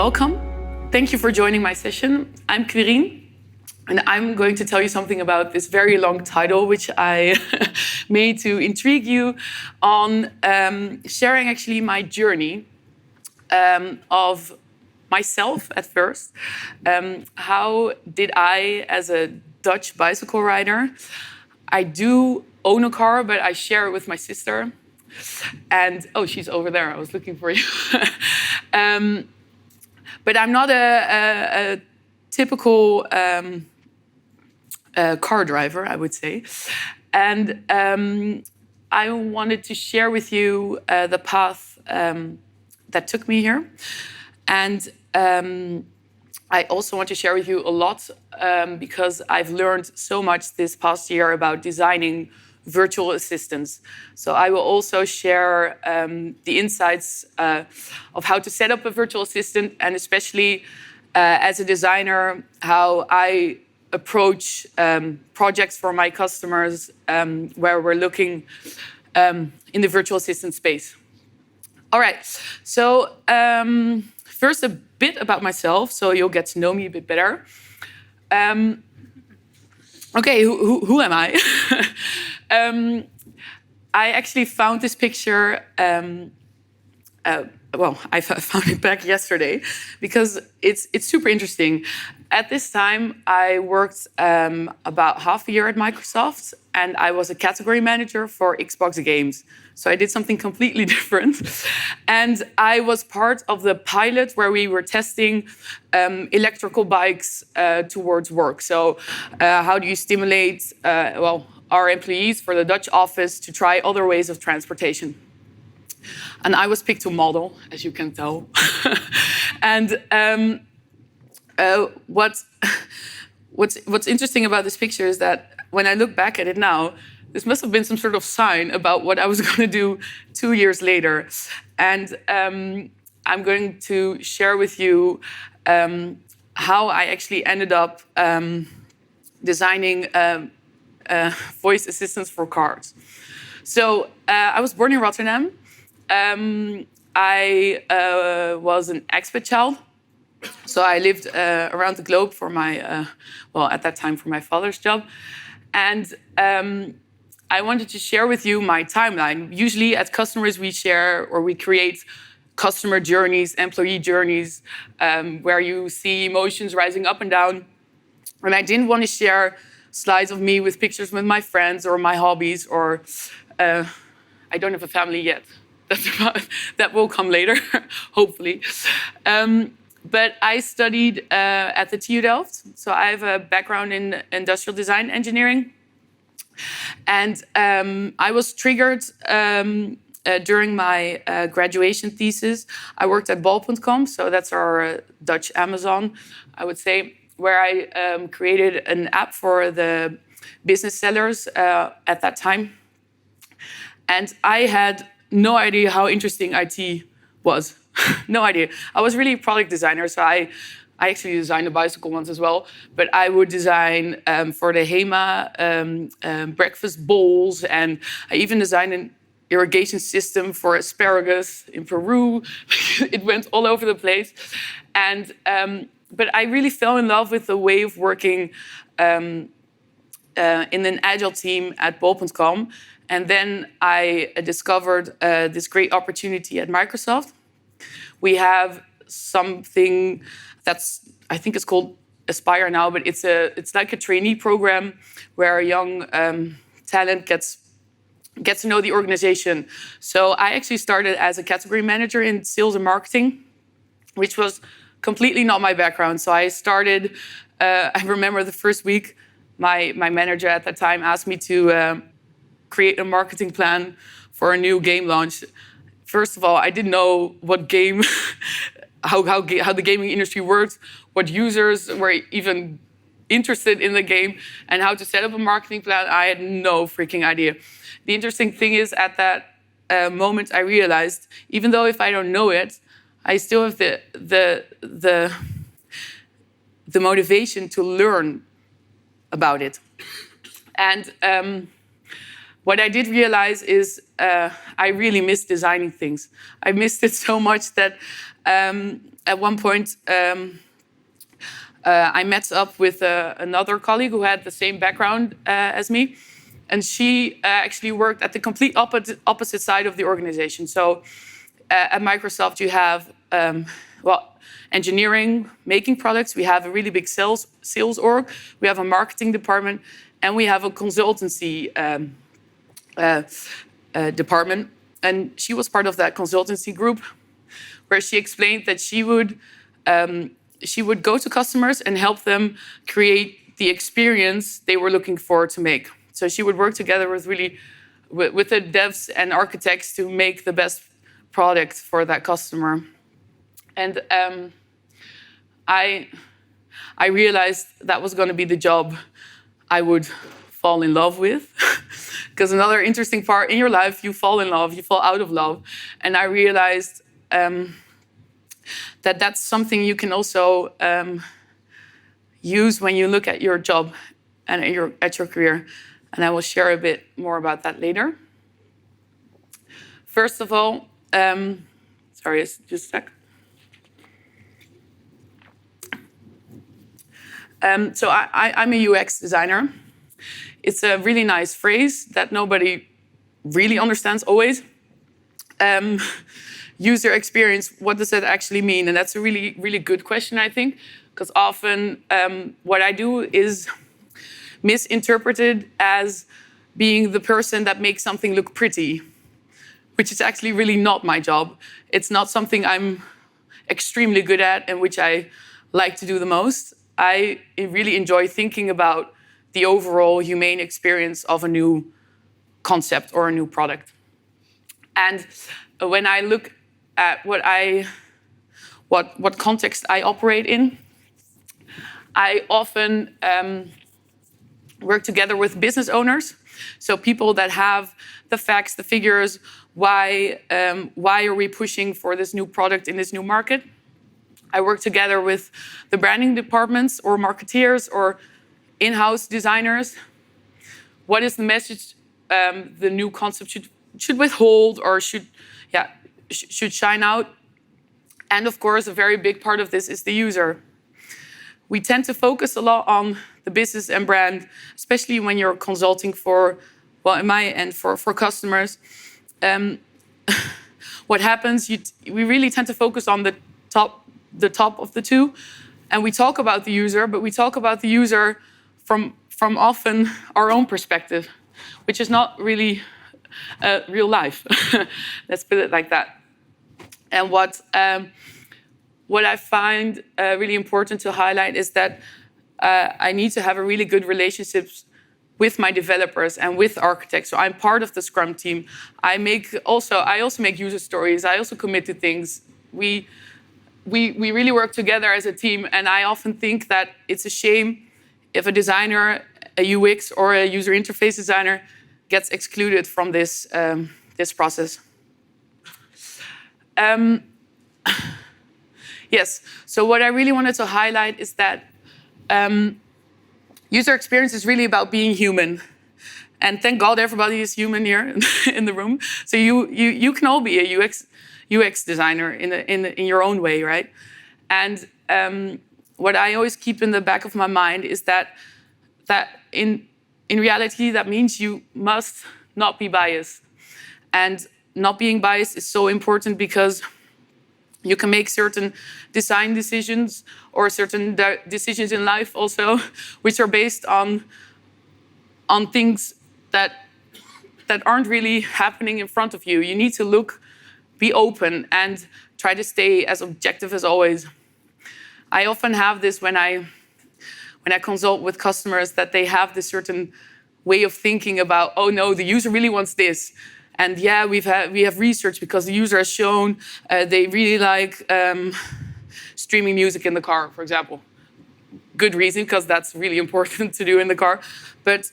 Welcome. Thank you for joining my session. I'm Quirine, and I'm going to tell you something about this very long title, which I made to intrigue you on sharing actually my journey of myself at first. How did I, as a Dutch bicycle rider, I do own a car, but I share it with my sister. And, oh, she's over there. I was looking for you. But I'm not a typical car driver, I would say. And I wanted to share with you the path that took me here. And I also want to share with you a lot because I've learned so much this past year about designing virtual assistants. So I will also share the insights of how to set up a virtual assistant, and especially as a designer, how I approach projects for my customers where we're looking in the virtual assistant space. All right, so first a bit about myself, so you'll get to know me a bit better. Okay, who am I? I actually found this picture, I found it back yesterday because it's super interesting. At this time, I worked about half a year at Microsoft, and I was a category manager for Xbox games. So I did something completely different. And I was part of the pilot where we were testing electrical bikes towards work. So how do you stimulate, our employees for the Dutch office to try other ways of transportation? And I was picked to model, as you can tell. And what's interesting about this picture is that when I look back at it now, this must have been some sort of sign about what I was going to do 2 years later. And I'm going to share with you how I actually ended up designing voice assistants for cars. So I was born in Rotterdam. I was an expat child. So I lived around the globe for my, at that time for my father's job. And I wanted to share with you my timeline. Usually at customers we share or we create customer journeys, employee journeys, where you see emotions rising up and down. And I didn't want to share slides of me with pictures with my friends or my hobbies, or I don't have a family yet. That will come later, hopefully. But I studied at the TU Delft, so I have a background in industrial design engineering. And I was triggered during my graduation thesis. I worked at bol.com, so that's our Dutch Amazon, I would say, where I created an app for the business sellers at that time. And I had no idea how interesting IT was. No idea. I was really a product designer, so I actually designed a bicycle once as well. But I would design for the HEMA breakfast bowls, and I even designed an irrigation system for asparagus in Peru. It went all over the place. And but I really fell in love with the way of working in an agile team at bol.com. And then I discovered this great opportunity at Microsoft. We have something that's, I think it's called Aspire now, but it's like a trainee program where a young talent gets to know the organization. So I actually started as a category manager in sales and marketing, which was completely not my background. So I started, I remember the first week, my manager at that time asked me to create a marketing plan for a new game launch. First of all, I didn't know what game, how the gaming industry works, what users were even interested in the game, and how to set up a marketing plan. I had no freaking idea. The interesting thing is, at that moment, I realized, even though if I don't know it, I still have the motivation to learn about it. And what I did realize is I really miss designing things. I missed it so much that at one point, I met up with another colleague who had the same background as me, and she actually worked at the complete opposite side of the organization. So at Microsoft, you have engineering, making products. We have a really big sales org. We have a marketing department, and we have a consultancy department. And she was part of that consultancy group, where she explained that she would go to customers and help them create the experience they were looking for to make. So she would work together with the devs and architects to make the best product for that customer. And I realized that was going to be the job I would fall in love with. Because another interesting part in your life, you fall in love, you fall out of love. And I realized that that's something you can also use when you look at your job and at your career. And I will share a bit more about that later. First of all, sorry, just a sec. So I'm a UX designer. It's a really nice phrase that nobody really understands always. User experience, what does that actually mean? And that's a really, really good question, I think, because often what I do is misinterpreted as being the person that makes something look pretty, which is actually really not my job. It's not something I'm extremely good at and which I like to do the most. I really enjoy thinking about the overall humane experience of a new concept or a new product. And when I look at what context I operate in, I often work together with business owners, so people that have the facts, the figures, why are we pushing for this new product in this new market. I work together with the branding departments or marketeers or in-house designers. What is the message the new concept should withhold or should shine out? And of course, a very big part of this is the user. We tend to focus a lot on the business and brand, especially when you're consulting for, well, in my end, for customers. What happens? We really tend to focus on the top of the two, and we talk about the user, but we talk about the user from often our own perspective, which is not really real life. Let's put it like that. And what I find really important to highlight is that I need to have a really good relationships with my developers and with architects. So I'm part of the Scrum team. I also make user stories. I also commit to things. We really work together as a team, and I often think that it's a shame if a designer, a UX or a user interface designer gets excluded from this process. Yes, so what I really wanted to highlight is that user experience is really about being human. And thank God everybody is human here in the room. So you can all be a UX designer in your own way, right? And what I always keep in the back of my mind is that in reality, that means you must not be biased. And not being biased is so important because you can make certain design decisions or certain decisions in life also, which are based on things that aren't really happening in front of you. You need to look, be open, and try to stay as objective as always. I often have this when I consult with customers, that they have this certain way of thinking about, oh no, the user really wants this. And yeah, we have research because the user has shown they really like streaming music in the car, for example. Good reason, because that's really important to do in the car. But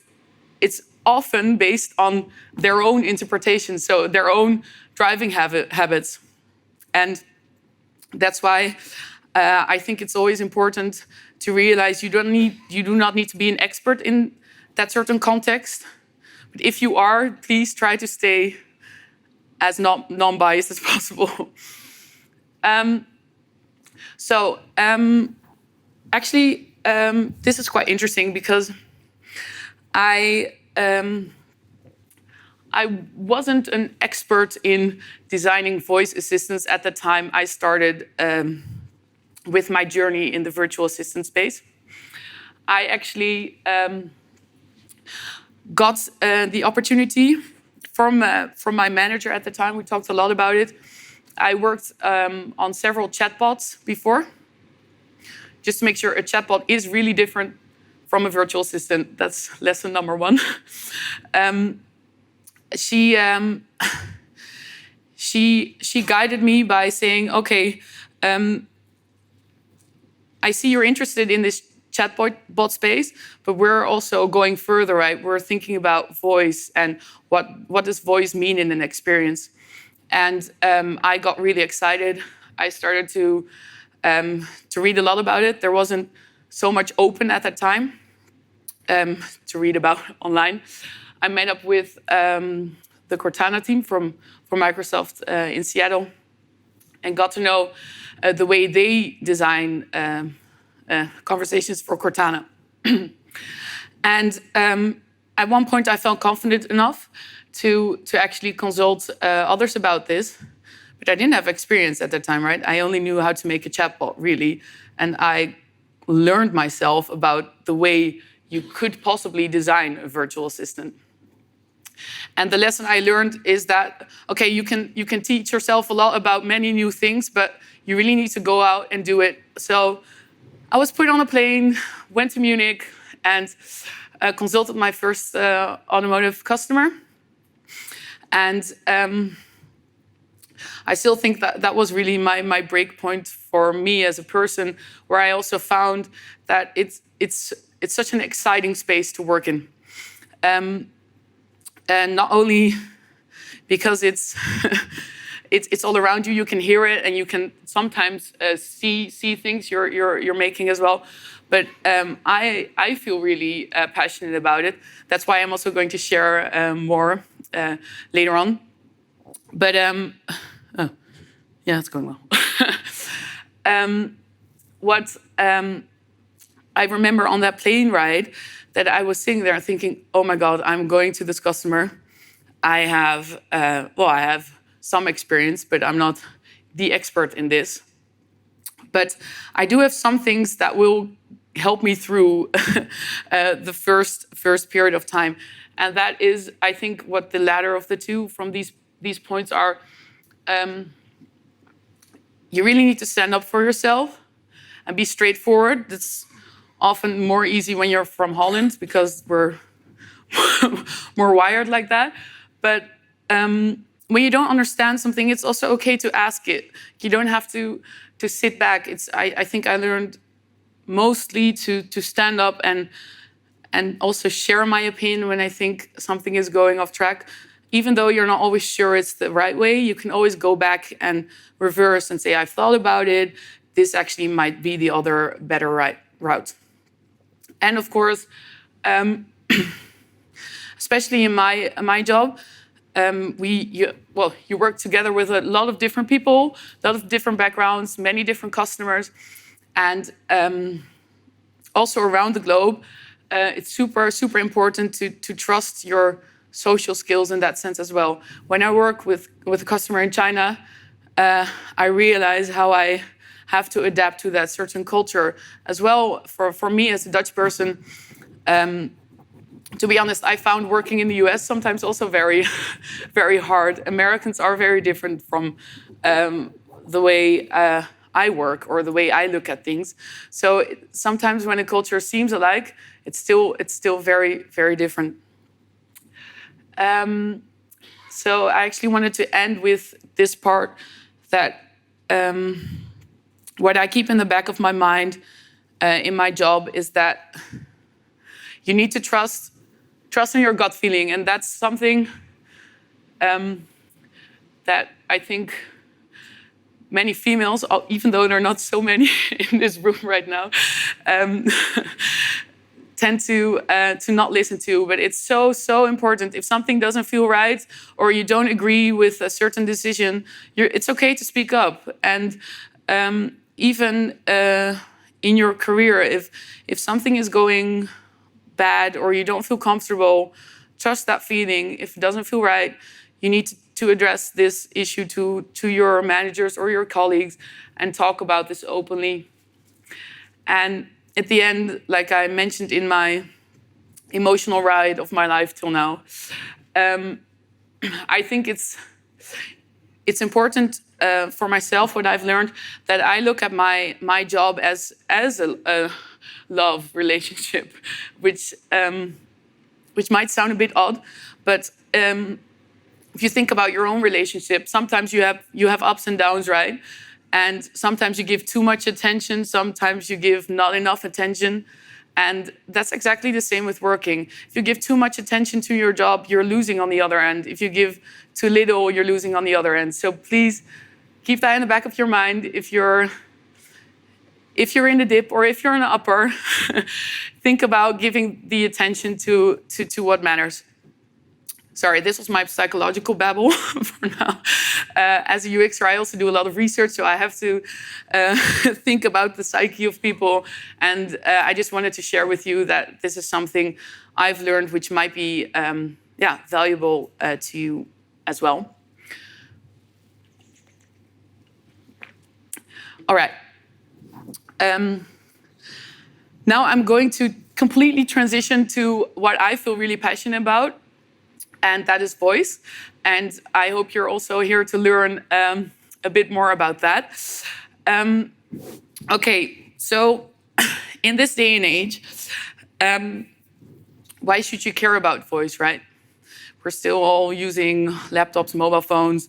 it's often based on their own interpretation, so their own driving habits. And that's why I think it's always important to realize you do not need to be an expert in that certain context. But if you are, please try to stay as non-biased as possible. So actually, this is quite interesting because I wasn't an expert in designing voice assistants at the time I started with my journey in the virtual assistant space. I actually got the opportunity from my manager at the time. We talked a lot about it. I worked on several chatbots before, just to make sure a chatbot is really different from a virtual assistant. That's lesson number one. She guided me by saying, "Okay, I see you're interested in this chatbot space, but we're also going further, right? We're thinking about voice and what does voice mean in an experience." And I got really excited. I started to read a lot about it. There wasn't so much open at that time to read about online. I met up with the Cortana team from Microsoft in Seattle and got to know the way they design conversations for Cortana. And at one point, I felt confident enough to actually consult others about this, but I didn't have experience at that time, right? I only knew how to make a chatbot, really, and I learned myself about the way you could possibly design a virtual assistant. And the lesson I learned is that, okay, you can teach yourself a lot about many new things, but you really need to go out and do it. So I was put on a plane, went to Munich, and consulted my first automotive customer. And I still think that was really my break point for me as a person, where I also found that it's such an exciting space to work in. And not only because it's it's all around you, you can hear it, and you can sometimes see things you're making as well. But I feel really passionate about it. That's why I'm also going to share more later on. But yeah, it's going well. What I remember on that plane ride, that I was sitting there thinking, oh my God, I'm going to this customer. I have some experience, but I'm not the expert in this. But I do have some things that will help me through the first period of time. And that is, I think, what the latter of the two from these points are. You really need to stand up for yourself and be straightforward. That's often more easy when you're from Holland because we're more wired like that. But when you don't understand something, it's also okay to ask it. You don't have to sit back. I think I learned mostly to stand up and also share my opinion when I think something is going off track. Even though you're not always sure it's the right way, you can always go back and reverse and say, I've thought about it. This actually might be the other better route. And of course, especially in my job, you work together with a lot of different people, a lot of different backgrounds, many different customers, and also around the globe. It's super important to trust your social skills in that sense as well. When I work with a customer in China, I realize how I have to adapt to that certain culture as well. For me as a Dutch person, to be honest, I found working in the US sometimes also very, very hard. Americans are very different from the way I work or the way I look at things. So sometimes when a culture seems alike, it's still very, very different. So I actually wanted to end with this part that what I keep in the back of my mind in my job is that you need to trust in your gut feeling. And that's something that I think many females, even though there are not so many in this room right now, tend to not listen to. But it's so important. If something doesn't feel right or you don't agree with a certain decision, it's okay to speak up. And even in your career, if something is going bad or you don't feel comfortable, trust that feeling. If it doesn't feel right, you need to address this issue to your managers or your colleagues and talk about this openly. And at the end, like I mentioned in my emotional ride of my life till now, I think it's important for myself, what I've learned, that I look at my job as a love relationship, which might sound a bit odd, but if you think about your own relationship, sometimes you have ups and downs, right? And sometimes you give too much attention, sometimes you give not enough attention. And that's exactly the same with working. If you give too much attention to your job, you're losing on the other end. If you give too little, you're losing on the other end. So please keep that in the back of your mind. If you're in the dip or if you're in the upper, think about giving the attention to what matters. Sorry, this was my psychological babble for now. As a UXer, I also do a lot of research, so I have to think about the psyche of people. And I just wanted to share with you that this is something I've learned, which might be valuable to you as well. All right. Now I'm going to completely transition to what I feel really passionate about, and that is voice. And I hope you're also here to learn a bit more about that. Okay, so in this day and age, why should you care about voice, right? We're still all using laptops, mobile phones,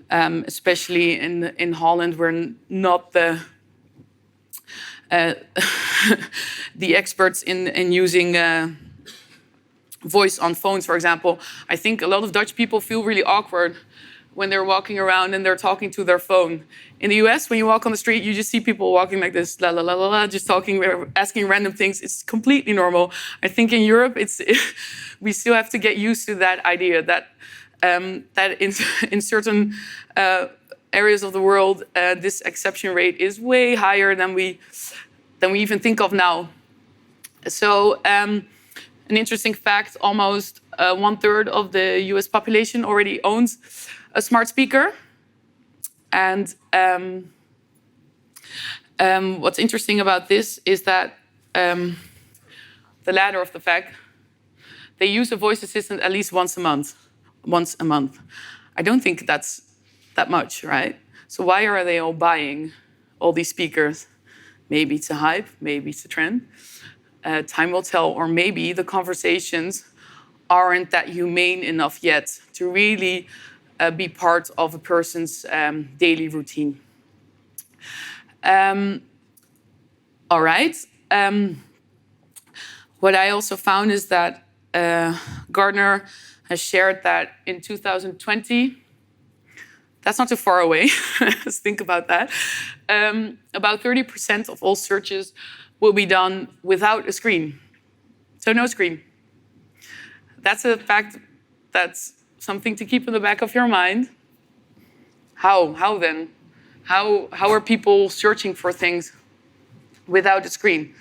especially in Holland. We're not the experts in using voice on phones, for example. I think a lot of Dutch people feel really awkward when they're walking around and they're talking to their phone. In the US, when you walk on the street, you just see people walking like this, la la la la la, just talking, asking random things. It's completely normal. I think in Europe, we still have to get used to that idea that in certain areas of the world, this acceptance rate is way higher than we even think of now. So. An interesting fact, almost 1/3 of the US population already owns a smart speaker. And what's interesting about this is that the latter of the fact, they use a voice assistant at least once a month. I don't think that's that much, right? So why are they all buying all these speakers? Maybe it's a hype, maybe it's a trend. Time will tell, or maybe the conversations aren't that humane enough yet to really be part of a person's daily routine. All right. What I also found is that Gartner has shared that in 2020, that's not too far away, let's think about that, about 30% of all searches will be done without a screen. So no screen. That's a fact, that's something to keep in the back of your mind. How then? How are people searching for things without a screen?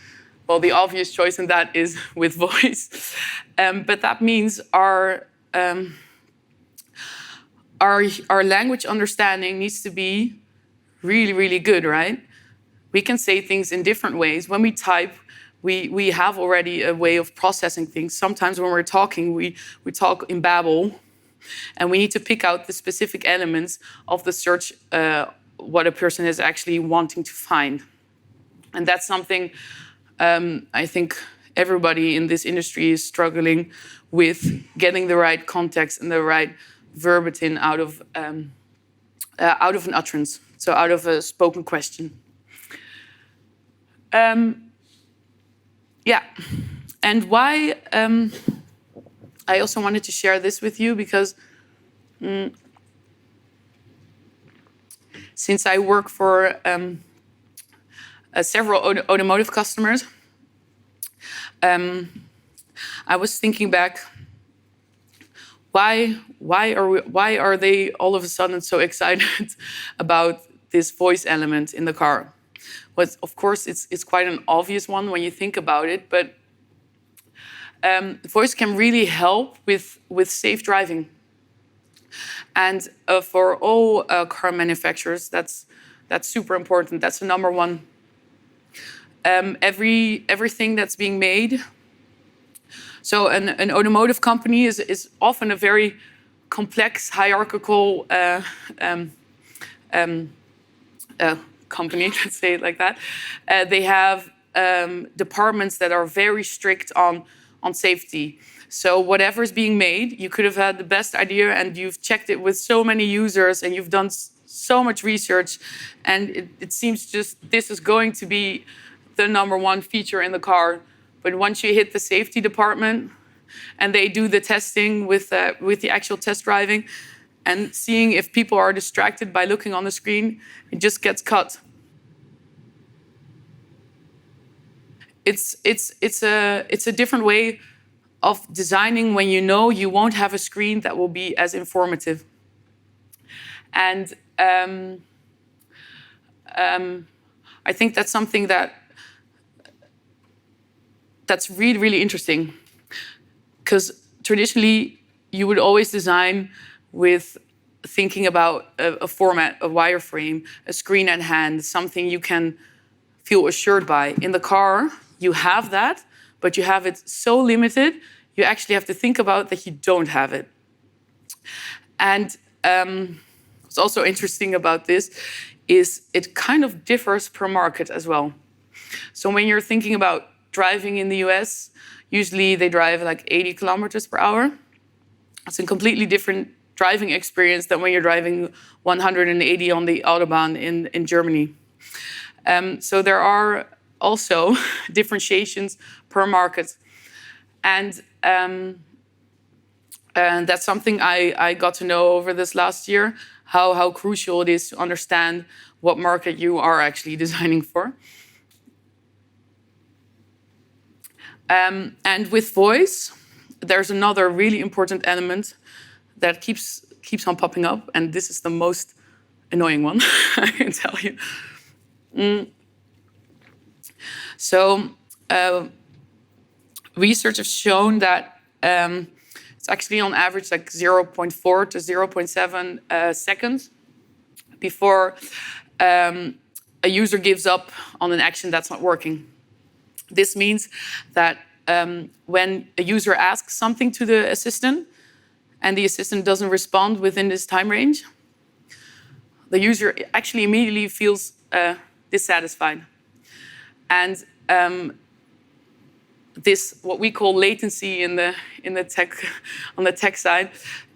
Well, the obvious choice in that is with voice. But that means our language understanding needs to be really, really good, right? We can say things in different ways. When we type, we have already a way of processing things. Sometimes when we're talking, we talk in babble, and we need to pick out the specific elements of the search, what a person is actually wanting to find. And that's something I think everybody in this industry is struggling with, getting the right context and the right verbatim out of an utterance, so out of a spoken question. Yeah, and why I also wanted to share this with you because since I work for several automotive customers, I was thinking back, why are they all of a sudden so excited about this voice element in the car? But of course, it's quite an obvious one when you think about it. But voice can really help with safe driving. And for all car manufacturers, that's super important. That's the number one. Everything that's being made. So an automotive company is often a very complex, hierarchical company, let's say it like that. They have departments that are very strict on safety. So whatever is being made, you could have had the best idea and you've checked it with so many users and you've done so much research, and it seems just this is going to be the number one feature in the car. But once you hit the safety department and they do the testing with the actual test driving and seeing if people are distracted by looking on the screen, it just gets cut. It's a different way of designing when you know you won't have a screen that will be as informative. And I think that's something that's really, really interesting. Because traditionally, you would always design with thinking about a format, a wireframe, a screen at hand, something you can feel assured by. In the car, you have that, but you have it so limited, you actually have to think about that you don't have it. And what's also interesting about this is it kind of differs per market as well. So when you're thinking about driving in the US, usually they drive like 80 kilometers per hour. It's a completely different driving experience than when you're driving 180 on the Autobahn in Germany. So there are also differentiations per market. And that's something I got to know over this last year, how crucial it is to understand what market you are actually designing for. And with voice, there's another really important element that keeps on popping up, and this is the most annoying one, I can tell you. So research has shown that it's actually on average like 0.4 to 0.7 seconds before a user gives up on an action that's not working. This means that when a user asks something to the assistant and the assistant doesn't respond within this time range, the user actually immediately feels dissatisfied. And this, what we call latency in the tech, on the tech side,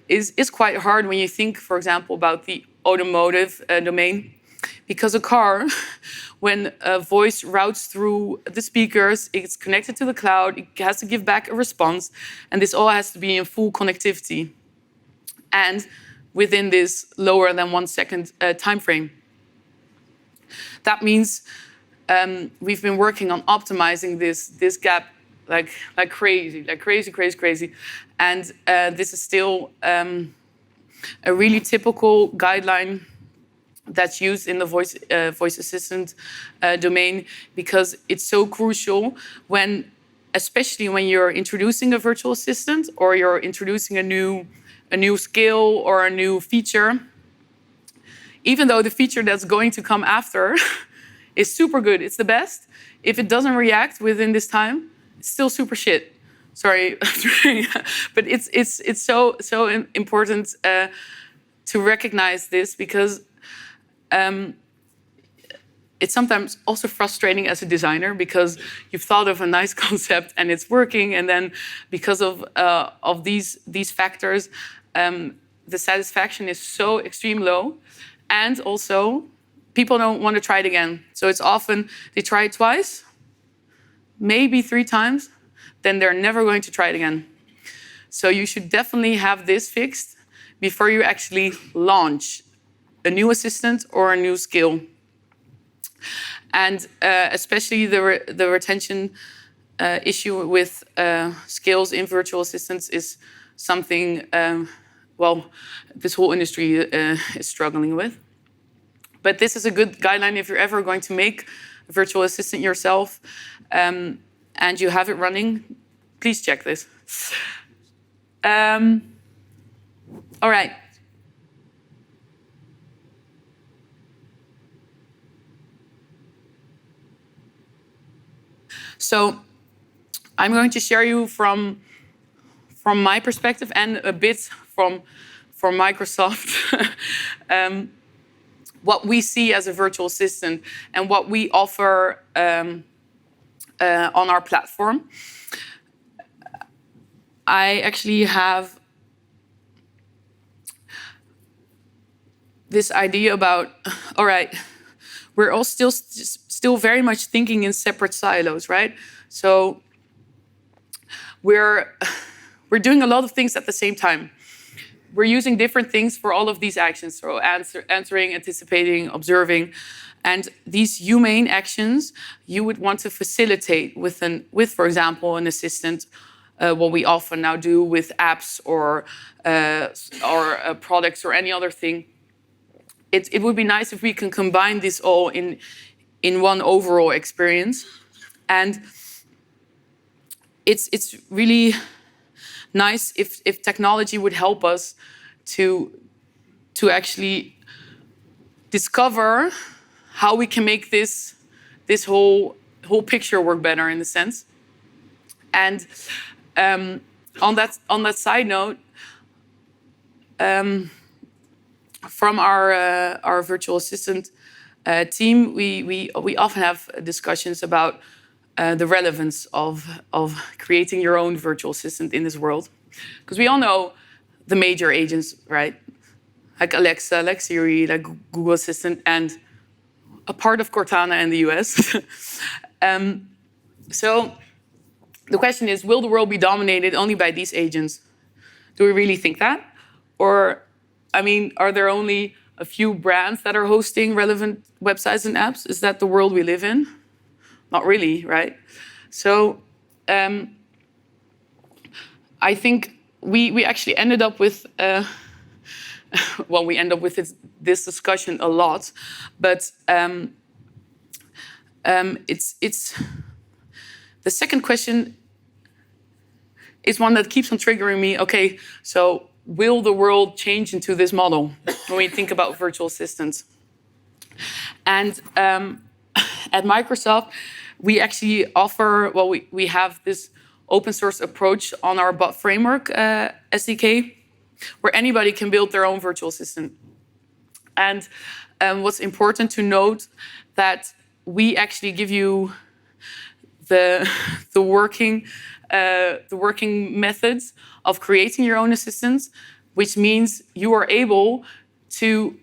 is quite hard when you think, for example, about the automotive domain. Because a car, when a voice routes through the speakers, it's connected to the cloud, it has to give back a response, and this all has to be in full connectivity and within this lower than 1 second time frame. That means we've been working on optimizing this gap like crazy. And this is still a really typical guideline that's used in the voice assistant domain, because it's so crucial especially when you're introducing a virtual assistant or you're introducing a new skill or a new feature. Even though the feature that's going to come after is super good, it's the best, if it doesn't react within this time, it's still super shit. Sorry, but it's so important to recognize this, because it's sometimes also frustrating as a designer, because you've thought of a nice concept and it's working, and then because of these factors, the satisfaction is so extreme low, and also people don't want to try it again. So it's often they try it twice, maybe 3 times, then they're never going to try it again. So you should definitely have this fixed before you actually launch a new assistant or a new skill. And especially the retention issue with skills in virtual assistants is something, this whole industry is struggling with. But this is a good guideline if you're ever going to make a virtual assistant yourself and you have it running. Please check this. All right. So I'm going to share you from my perspective and a bit from Microsoft what we see as a virtual assistant and what we offer on our platform. I actually have this idea about, all right, we're all still very much thinking in separate silos, right? So we're doing a lot of things at the same time. We're using different things for all of these actions. So answering, anticipating, observing. And these humane actions you would want to facilitate with, for example, an assistant, what we often now do with apps or products or any other thing. It would be nice if we can combine this all in one overall experience. And it's really nice if technology would help us to actually discover how we can make this whole picture work better in a sense. And on that side note, from our virtual assistant team, we often have discussions about the relevance of creating your own virtual assistant in this world, because we all know the major agents, right? Like Alexa, like Siri, like Google Assistant, and a part of Cortana in the US. So the question is, will the world be dominated only by these agents? Do we really think that? Or, I mean, are there only a few brands that are hosting relevant websites and apps? Is that the world we live in? Not really, right? So I think we actually ended up with, well, we end up with this discussion a lot, but it's the second question is one that keeps on triggering me. Okay, so will the world change into this model when we think about virtual assistants? And at Microsoft, we actually offer, well, we have this open source approach on our bot framework SDK, where anybody can build their own virtual assistant. And what's important to note that we actually give you the working methods of creating your own assistants, which means you are able to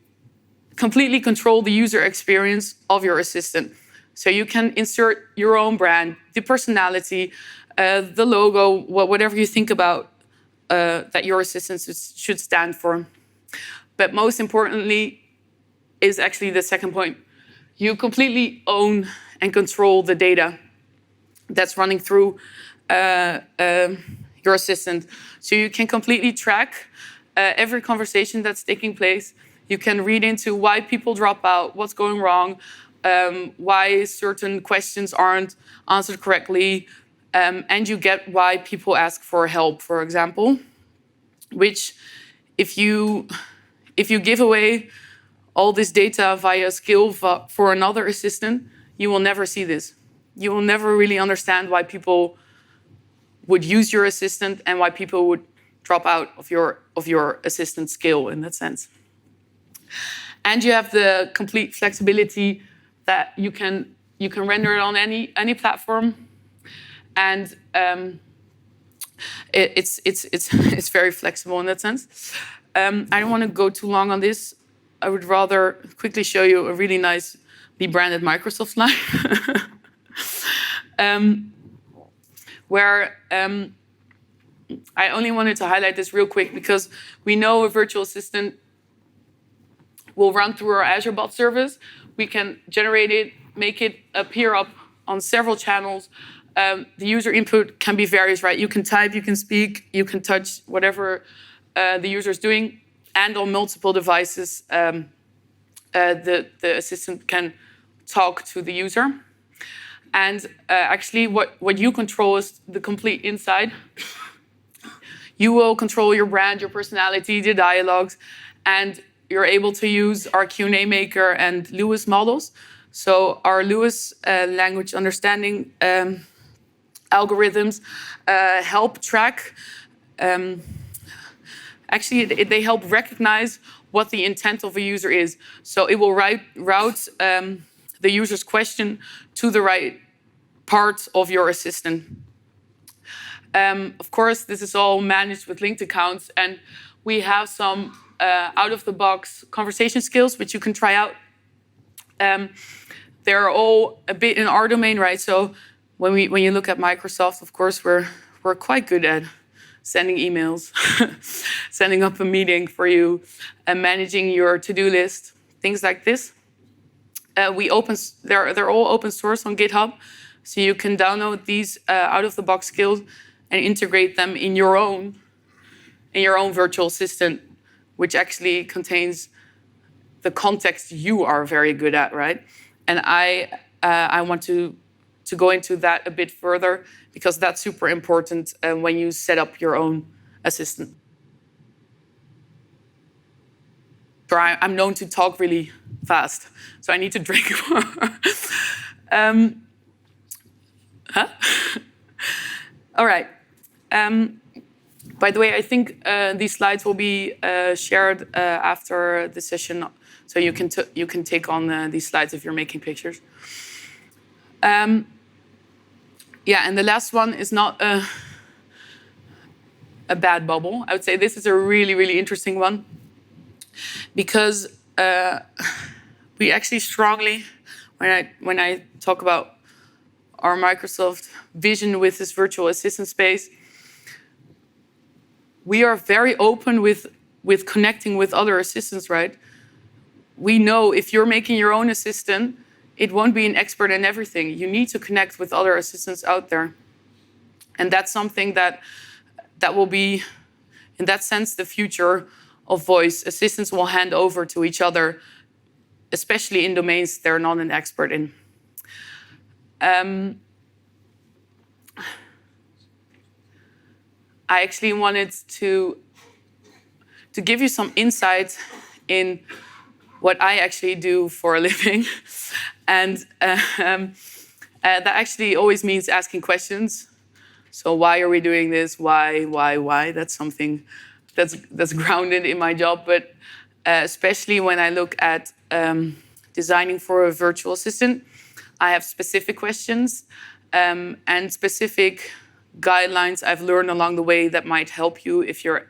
completely control the user experience of your assistant. So you can insert your own brand, the personality, the logo, whatever you think about that your assistant should stand for. But most importantly is actually the second point. You completely own and control the data that's running through your assistant. So you can completely track every conversation that's taking place. You can read into why people drop out, what's going wrong, why certain questions aren't answered correctly, and you get why people ask for help, for example, which if you give away all this data via skill for another assistant, you will never see this. You will never really understand why people would use your assistant and why people would drop out of your assistant skill in that sense. And you have the complete flexibility that you can render it on any platform, and it's very flexible in that sense. I don't want to go too long on this. I would rather quickly show you a really nicely branded Microsoft slide, where I only wanted to highlight this real quick because we know a virtual assistant will run through our Azure bot service. We can generate it, make it appear up on several channels. The user input can be various, right? You can type, you can speak, you can touch, whatever the user is doing, and on multiple devices the assistant can talk to the user. And actually, what you control is the complete inside. You will control your brand, your personality, the dialogues, and you're able to use our Q&A maker and Lewis models. So our Lewis language understanding algorithms help track. Actually, they help recognize what the intent of a user is. So it will route the user's question to the right part of your assistant. Of course, this is all managed with linked accounts, and we have some out-of-the-box conversation skills which you can try out. They're all a bit in our domain, right? So when you look at Microsoft, of course, we're quite good at sending emails, setting up a meeting for you, and managing your to-do list, things like this. They're all open source on GitHub, so you can download these out-of-the-box skills and integrate them in your own virtual assistant, which actually contains the context you are very good at, right? And I want to go into that a bit further because that's super important when you set up your own assistant. I'm known to talk really fast, so I need to drink more. All right. By the way, I think these slides will be shared after the session, so you can take on these slides if you're making pictures. Yeah, and the last one is not a bad bubble. I would say this is a really, really interesting one because we actually strongly, when I talk about our Microsoft vision with this virtual assistant space, we are very open with connecting with other assistants, right? We know if you're making your own assistant, it won't be an expert in everything. You need to connect with other assistants out there. And that's something that will be, in that sense, the future of voice. Assistants will hand over to each other, especially in domains they're not an expert in. I actually wanted to give you some insight in what I actually do for a living. And that actually always means asking questions. So why are we doing this? Why? That's something that's grounded in my job. But especially when I look at designing for a virtual assistant, I have specific questions and specific guidelines I've learned along the way that might help you if you're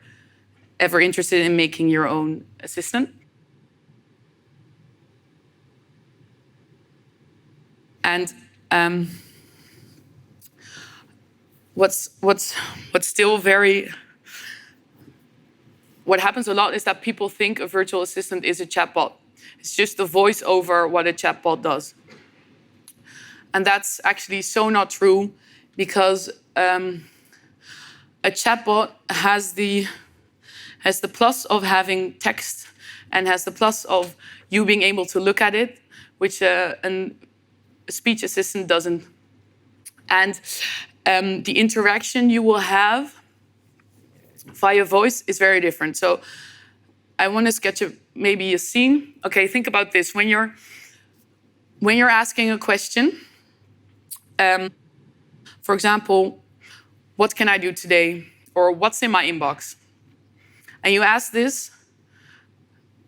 ever interested in making your own assistant. And what's still what happens a lot is that people think a virtual assistant is a chatbot. It's just a voice over what a chatbot does. And that's actually so not true because a chatbot has the plus of having text and has the plus of you being able to look at it, which a speech assistant doesn't. And the interaction you will have via voice is very different. So I want to sketch maybe a scene. Okay, think about this. When you're asking a question, for example, what can I do today? Or what's in my inbox? And you ask this,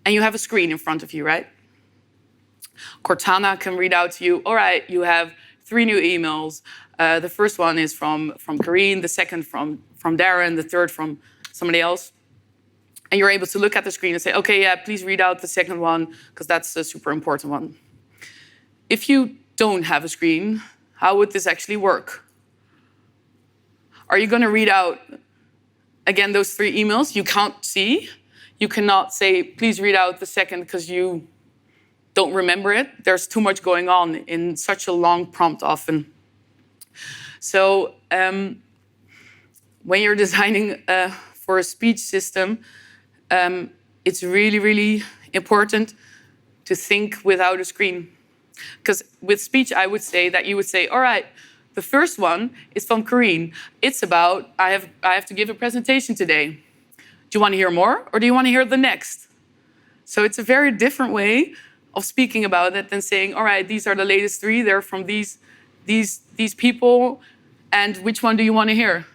and you have a screen in front of you, right? Cortana can read out to you, all right, you have 3 new emails. The first one is from Karine, the second from Darren, the third from somebody else. And you're able to look at the screen and say, okay, yeah, please read out the second one, because that's a super important one. If you don't have a screen, how would this actually work? Are you going to read out, again, those 3 emails you can't see? You cannot say, please read out the second because you don't remember it. There's too much going on in such a long prompt often. So when you're designing for a speech system, it's really, really important to think without a screen. Because with speech, I would say that you would say, all right, the first one is from Corinne. It's about, I have to give a presentation today. Do you want to hear more or do you want to hear the next? So it's a very different way of speaking about it than saying, all right, these are the latest 3, they're from these people, and which one do you want to hear?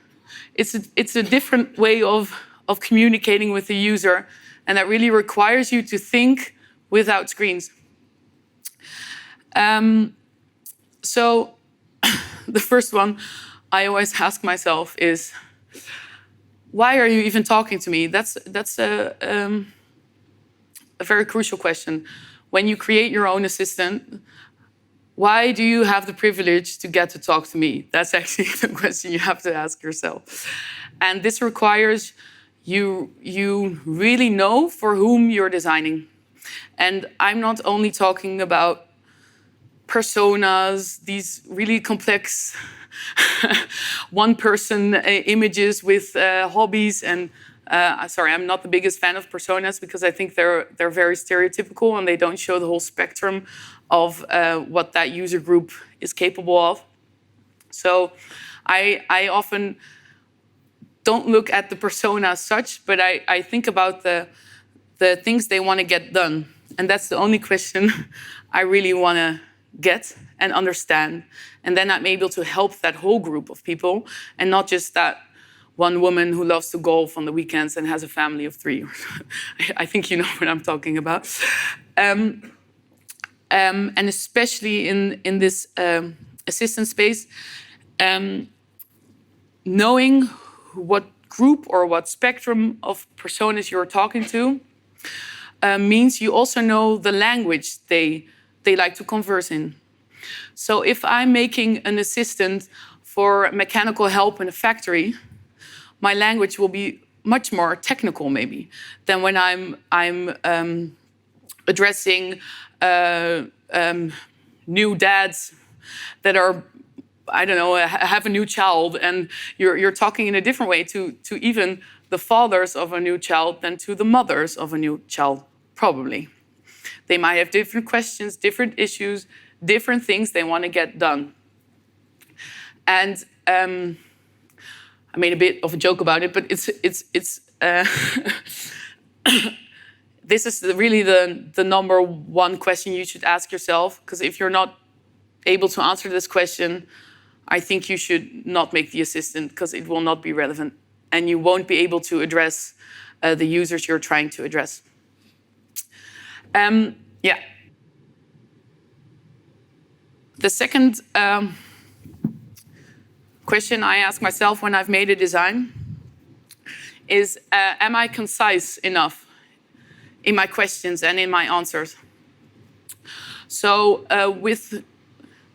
It's a different way of communicating with the user, and that really requires you to think without screens. So the first one I always ask myself is, why are you even talking to me? That's a very crucial question. When you create your own assistant, why do you have the privilege to get to talk to me? That's actually the question you have to ask yourself. And this requires you really know for whom you're designing. And I'm not only talking about personas, these really complex one-person images with hobbies. And sorry, I'm not the biggest fan of personas because I think they're very stereotypical and they don't show the whole spectrum of what that user group is capable of. So I often don't look at the persona as such, but I think about the things they want to get done. And that's the only question I really want to get and understand. And then I'm able to help that whole group of people and not just that one woman who loves to golf on the weekends and has a family of 3. I think you know what I'm talking about. And especially in this assistant space, knowing what group or what spectrum of personas you're talking to means you also know the language they like to converse in. So if I'm making an assistant for mechanical help in a factory, my language will be much more technical maybe than when I'm addressing new dads that are, I don't know, have a new child, and you're talking in a different way to even the fathers of a new child than to the mothers of a new child, probably. They might have different questions, different issues, different things they want to get done. And I made a bit of a joke about it, but it's this is really the number one question you should ask yourself, because if you're not able to answer this question, I think you should not make the assistant, because it will not be relevant and you won't be able to address the users you're trying to address. Yeah. The second question I ask myself when I've made a design is, am I concise enough in my questions and in my answers? So with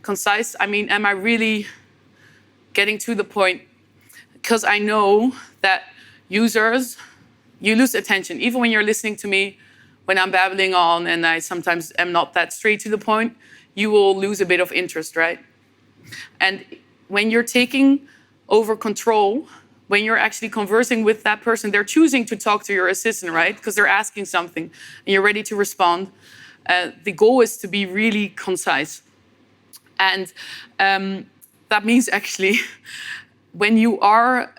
concise, I mean, am I really getting to the point? Because I know that users, you lose attention. Even when you're listening to me, when I'm babbling on and I sometimes am not that straight to the point, you will lose a bit of interest, right? And when you're taking over control, when you're actually conversing with that person, they're choosing to talk to your assistant, right? Because they're asking something and you're ready to respond. The goal is to be really concise. And that means actually when you are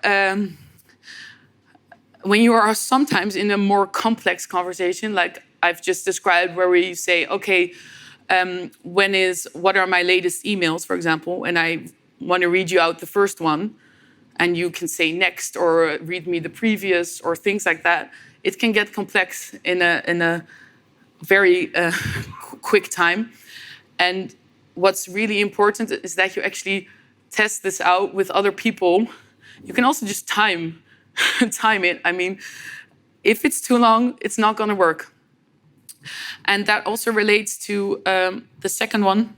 sometimes in a more complex conversation, like I've just described, where we say, okay, what are my latest emails, for example, and I want to read you out the first one, and you can say next or read me the previous or things like that. It can get complex in a very quick time. And what's really important is that you actually test this out with other people. You can also just time it. I mean, if it's too long, it's not going to work. And that also relates to the second one,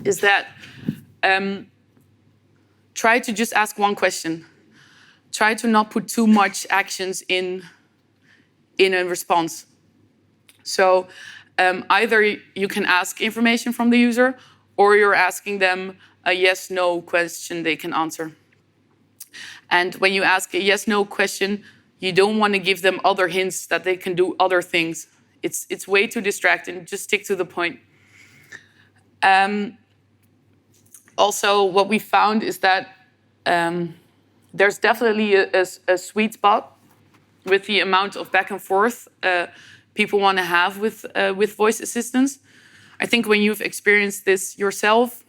is that try to just ask one question. Try to not put too much actions in a response. So either you can ask information from the user, or you're asking them a yes/no question they can answer. And when you ask a yes/no question, you don't want to give them other hints that they can do other things It's way too distracting. Just stick to the point. Also, what we found is that there's definitely a sweet spot with the amount of back and forth people want to have with voice assistants. I think when you've experienced this yourself,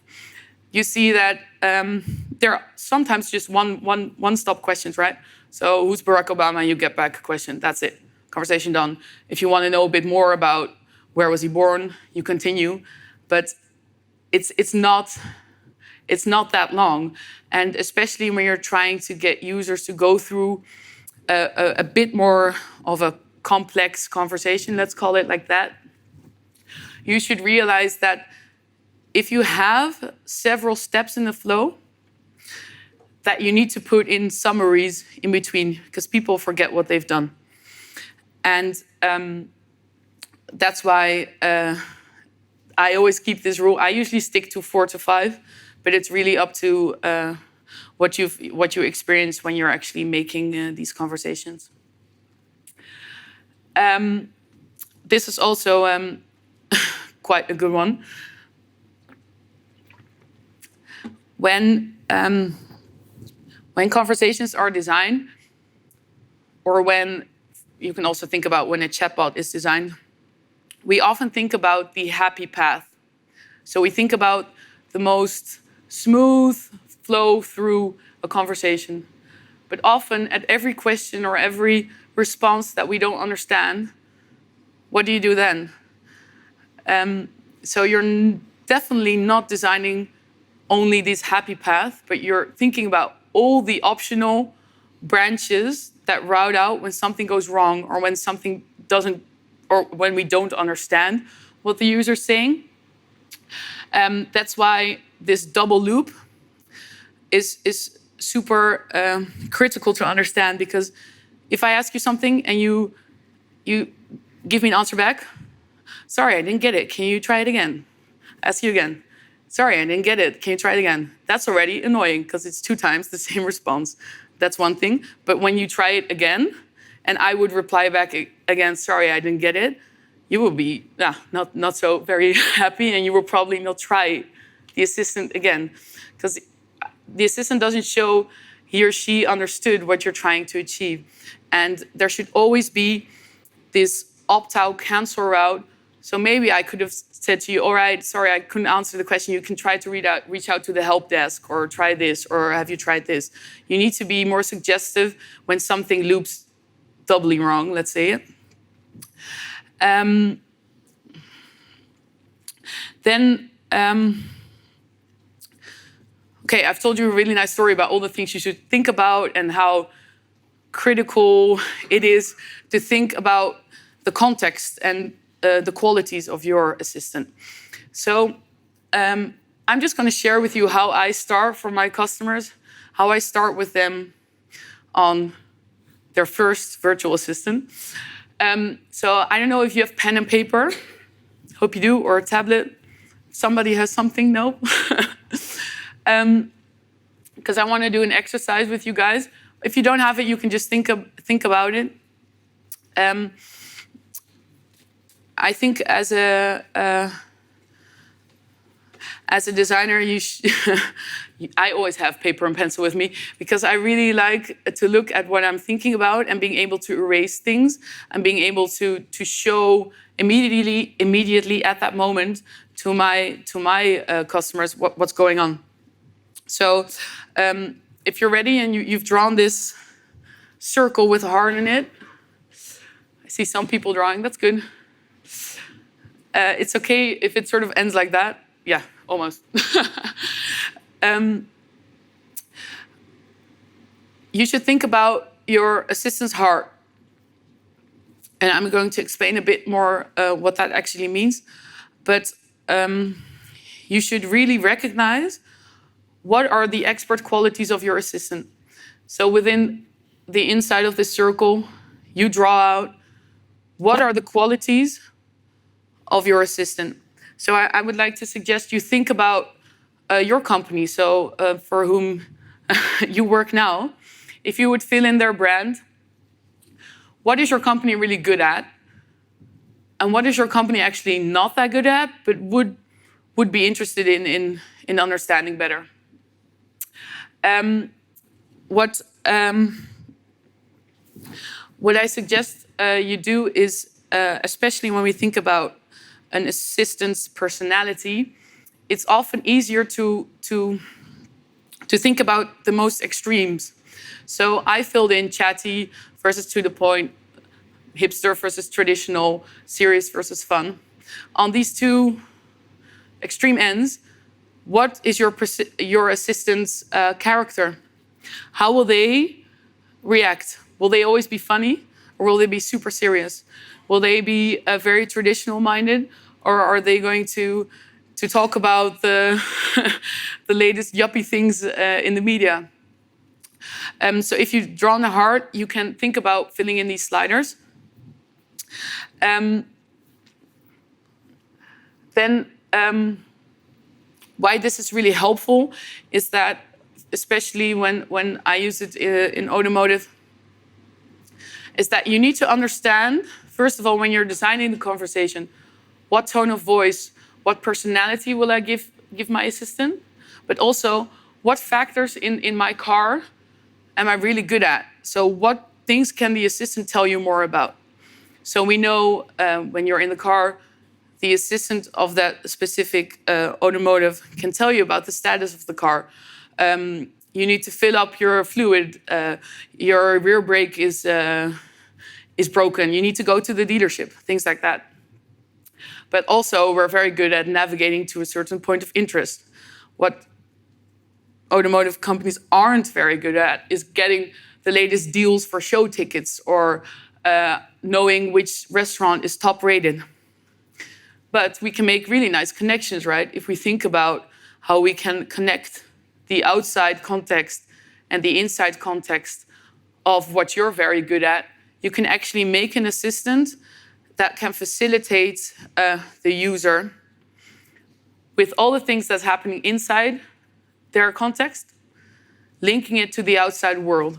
you see that there are sometimes just one-stop questions, right? So who's Barack Obama? You get back a question. That's it. Conversation done. If you want to know a bit more about where was he born, you continue. But it's not that long. And especially when you're trying to get users to go through a bit more of a complex conversation, let's call it like that, you should realize that if you have several steps in the flow, that you need to put in summaries in between, because people forget what they've done. And that's why I always keep this rule. I usually stick to 4 to 5, but it's really up to what you experience when you're actually making these conversations. This is also quite a good one. When conversations are designed, or when you can also think about when a chatbot is designed, we often think about the happy path. So we think about the most smooth flow through a conversation. But often at every question or every response that we don't understand, what do you do then? So you're definitely not designing only this happy path, but you're thinking about all the optional branches that route out when something goes wrong, or when something doesn't, or when we don't understand what the user's saying. That's why this double loop is super critical to understand, because if I ask you something and you give me an answer back, sorry, I didn't get it. Can you try it again? Ask you again. Sorry, I didn't get it. Can you try it again? That's already annoying because it's 2 times the same response. That's one thing. But when you try it again, and I would reply back again, sorry, I didn't get it, you will be not so very happy, and you will probably not try the assistant again, because the assistant doesn't show he or she understood what you're trying to achieve. And there should always be this opt-out cancel route. So maybe I could have said to you, all right, sorry, I couldn't answer the question. You can try to reach out to the help desk, or try this, or have you tried this? You need to be more suggestive when something loops doubly wrong, let's say it. Okay, I've told you a really nice story about all the things you should think about and how critical it is to think about the context and the qualities of your assistant. So I'm just going to share with you how I start for my customers, how I start with them on their first virtual assistant. So I don't know if you have pen and paper. Hope you do, or a tablet. Somebody has something? No? Because I want to do an exercise with you guys. If you don't have it, you can just think about it. I think as a designer, I always have paper and pencil with me, because I really like to look at what I'm thinking about and being able to erase things and being able to show immediately at that moment to my customers what's going on. So if you're ready and you've drawn this circle with a heart in it, I see some people drawing, that's good. It's okay if it sort of ends like that. Yeah, almost. You should think about your assistant's heart. And I'm going to explain a bit more what that actually means. But you should really recognize what are the expert qualities of your assistant. So within the inside of this circle, you draw out what are the qualities of your assistant. So I would like to suggest you think about your company, so for whom you work now. If you would fill in their brand, what is your company really good at? and what is your company actually not that good at, but would be interested in understanding better. What I suggest you do is, especially when we think about an assistant's personality, it's often easier to think about the most extremes. So I filled in chatty versus to the point, hipster versus traditional, serious versus fun. On these two extreme ends, what is your assistant's character? How will they react? Will they always be funny, or will they be super serious? Will they be very traditional-minded, or are they going to talk about the the latest yuppie things in the media? So if you draw on the heart, you can think about filling in these sliders. Why this is really helpful is that, especially when I use it in automotive, is that you need to understand, first of all, when you're designing the conversation, what tone of voice, what personality will I give my assistant, but also what factors in my car am I really good at? So what things can the assistant tell you more about? So we know when you're in the car, the assistant of that specific automotive can tell you about the status of the car. You need to fill up your fluid. Your rear brake is broken. You need to go to the dealership, things like that. But also, we're very good at navigating to a certain point of interest. What automotive companies aren't very good at is getting the latest deals for show tickets or knowing which restaurant is top rated. But we can make really nice connections, right? If we think about how we can connect the outside context and the inside context of what you're very good at, you can actually make an assistant that can facilitate the user with all the things that's happening inside their context, linking it to the outside world.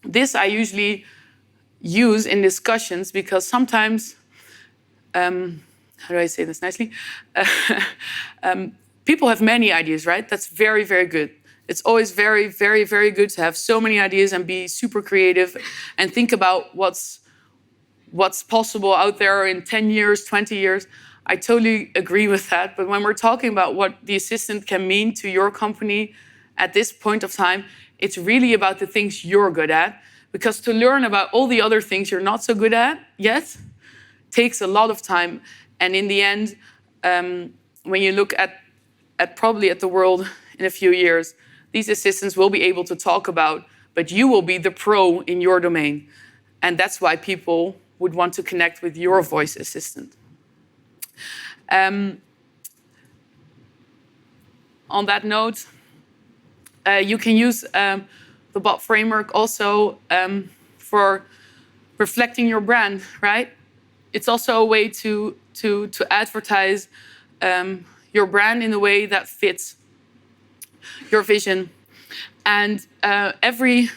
This I usually use in discussions because sometimes, how do I say this nicely? People have many ideas, right? That's very, very good. It's always very, very, very good to have so many ideas and be super creative and think about what's possible out there in 10 years, 20 years. I totally agree with that. But when we're talking about what the assistant can mean to your company at this point of time, it's really about the things you're good at. Because to learn about all the other things you're not so good at yet takes a lot of time. And in the end, when you look at probably at the world in a few years, these assistants will be able to talk about, but you will be the pro in your domain. And that's why people would want to connect with your voice assistant. On that note, you can use the bot framework also for reflecting your brand, right? It's also a way to advertise your brand in a way that fits your vision. And every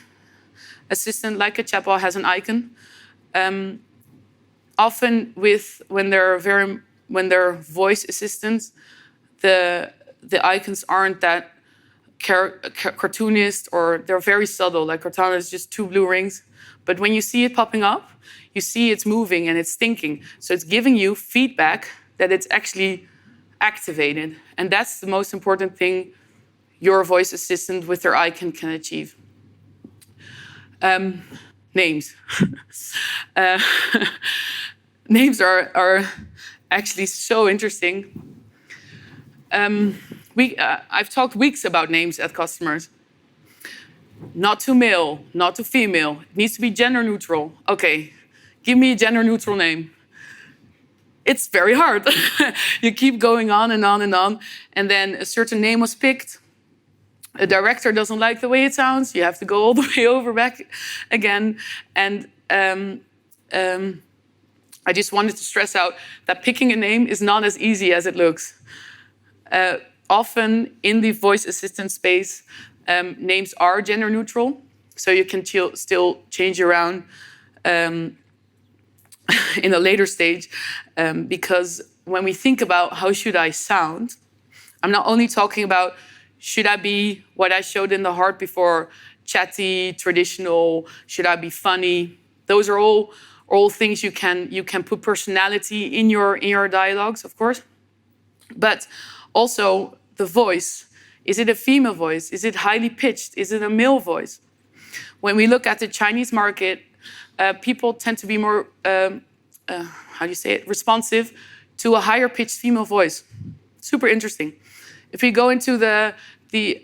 assistant, like a chatbot, has an icon. Often, when they're voice assistants, the icons aren't that cartoonist, or they're very subtle. Like Cortana is just 2 blue rings. But when you see it popping up, you see it's moving and it's thinking. So it's giving you feedback that it's actually activated. And that's the most important thing your voice assistant with their icon can achieve. Names. Names are actually so interesting. I've talked weeks about names at customers. Not too male, not too female. It needs to be gender neutral. Okay, give me a gender neutral name. It's very hard. You keep going on and on and on. And then a certain name was picked. A director doesn't like the way it sounds. You have to go all the way over back again. And I just wanted to stress out that picking a name is not as easy as it looks. Often in the voice assistant space, names are gender neutral. So you can still change around in a later stage, because when we think about how should I sound, I'm not only talking about should I be what I showed in the heart before, chatty, traditional, should I be funny? Those are all things you can put personality in your dialogues, of course. But also the voice. Is it a female voice? Is it highly pitched? Is it a male voice? When we look at the Chinese market, people tend to be more, how do you say it, responsive to a higher pitched female voice. Super interesting. If we go into the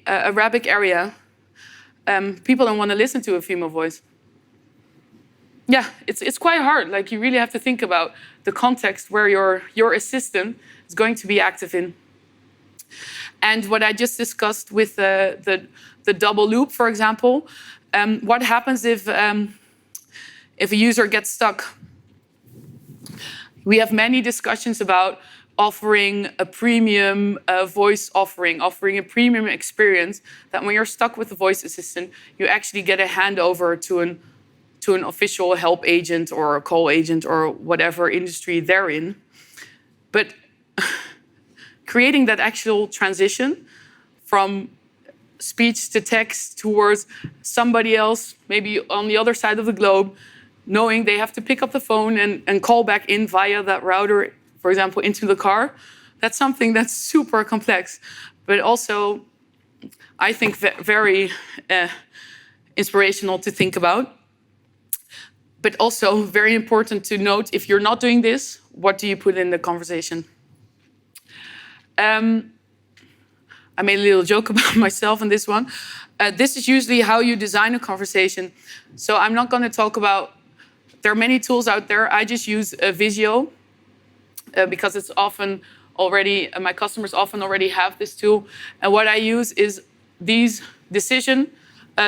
Arabic area, people don't want to listen to a female voice. Yeah, it's quite hard. Like, you really have to think about the context where your assistant is going to be active in. And what I just discussed with the double loop, for example, what happens if a user gets stuck? We have many discussions about offering a premium voice offering a premium experience, that when you're stuck with the voice assistant, you actually get a handover to an official help agent or a call agent or whatever industry they're in. But creating that actual transition from speech to text towards somebody else, maybe on the other side of the globe, knowing they have to pick up the phone and call back in via that router, for example, into the car, that's something that's super complex, but also, I think, very inspirational to think about. But also very important to note, if you're not doing this, what do you put in the conversation? I made a little joke about myself on this one. This is usually how you design a conversation. So I'm not going to talk about, there are many tools out there. I just use Visio because it's often already, my customers often already have this tool. And what I use is these decision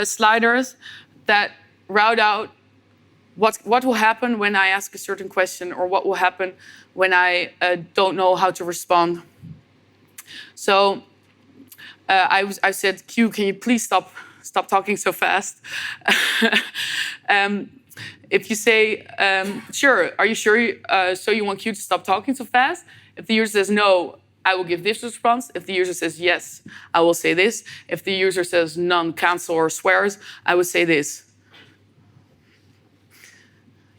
sliders that route out what will happen when I ask a certain question, or what will happen when I don't know how to respond. So I said, Q, can you please stop talking so fast? If you say, sure, are you sure? So you want Q to stop talking so fast? If the user says no, I will give this response. If the user says yes, I will say this. If the user says none, cancel, or swears, I would say this.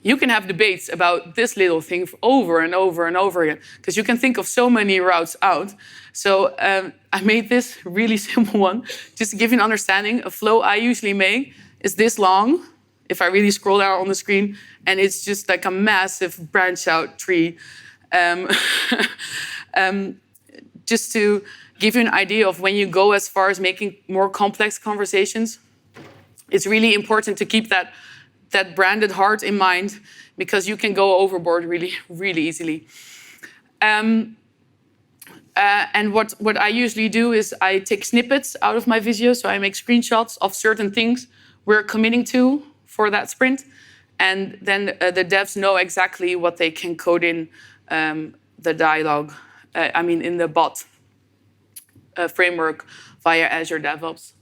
You can have debates about this little thing over and over and over again, because you can think of so many routes out. So I made this really simple one, just to give you an understanding. A flow I usually make is this long, if I really scroll down on the screen, and it's just like a massive branch out tree. Just to give you an idea of when you go as far as making more complex conversations, it's really important to keep that branded heart in mind, because you can go overboard really, really easily. And what I usually do is I take snippets out of my Visio, so I make screenshots of certain things we're committing to for that sprint, and then the devs know exactly what they can code in the dialogue, in the bot framework via Azure DevOps.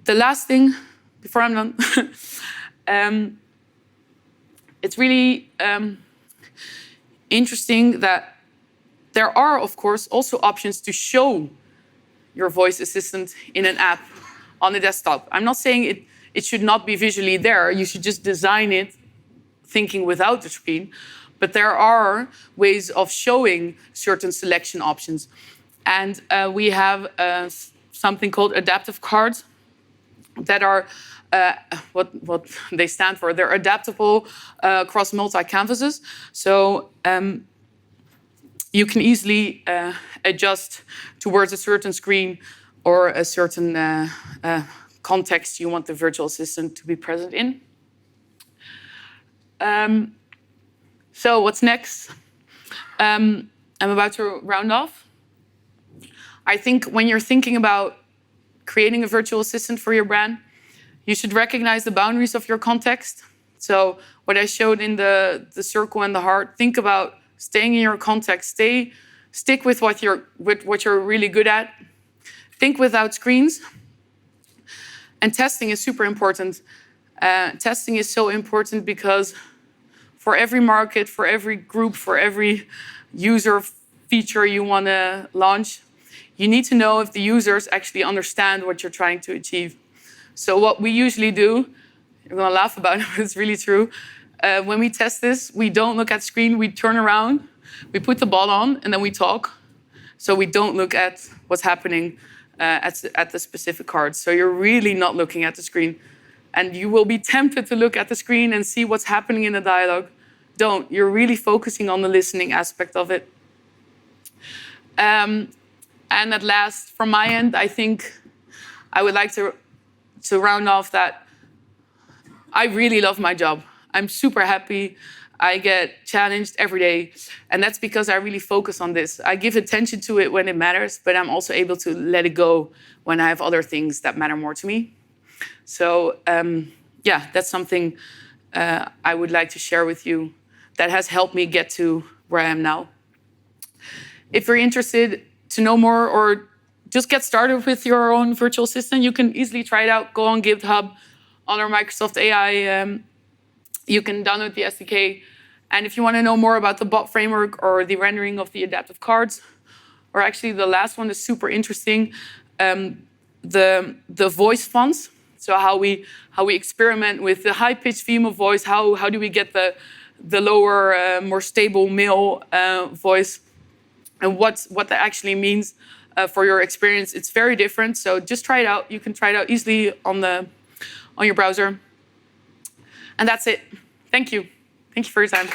The last thing, before I'm done, it's really interesting that there are, of course, also options to show your voice assistant in an app on the desktop. I'm not saying it should not be visually there. You should just design it thinking without the screen. But there are ways of showing certain selection options. And we have something called adaptive cards that are what they stand for. They're adaptable across multi-canvases. So you can easily adjust towards a certain screen or a certain context you want the virtual assistant to be present in. So what's next? I'm about to round off. I think when you're thinking about creating a virtual assistant for your brand, you should recognize the boundaries of your context. So what I showed in the circle and the heart, think about staying in your context. Stick with what you're really good at. Think without screens. And testing is super important. Testing is so important because for every market, for every group, for every user feature you want to launch, you need to know if the users actually understand what you're trying to achieve. So what we usually do, you're going to laugh about it, but it's really true. When we test this, we don't look at the screen, we turn around, we put the ball on, and then we talk. So we don't look at what's happening at the specific cards. So you're really not looking at the screen. And you will be tempted to look at the screen and see what's happening in the dialogue. Don't. You're really focusing on the listening aspect of it. And at last, from my end, I think I would like to round off that I really love my job. I'm super happy. I get challenged every day. And that's because I really focus on this. I give attention to it when it matters, but I'm also able to let it go when I have other things that matter more to me. So yeah, that's something I would like to share with you that has helped me get to where I am now. If you're interested to know more or just get started with your own virtual assistant, you can easily try it out. Go on GitHub, on our Microsoft AI. You can download the SDK. And if you want to know more about the bot framework or the rendering of the adaptive cards, or actually the last one is super interesting, the voice fonts. So how we experiment with the high-pitched female voice, how do we get the lower, more stable male voice, and what that actually means for your experience. It's very different, so just try it out. You can try it out easily on your browser. And that's it. Thank you. Thank you for your time.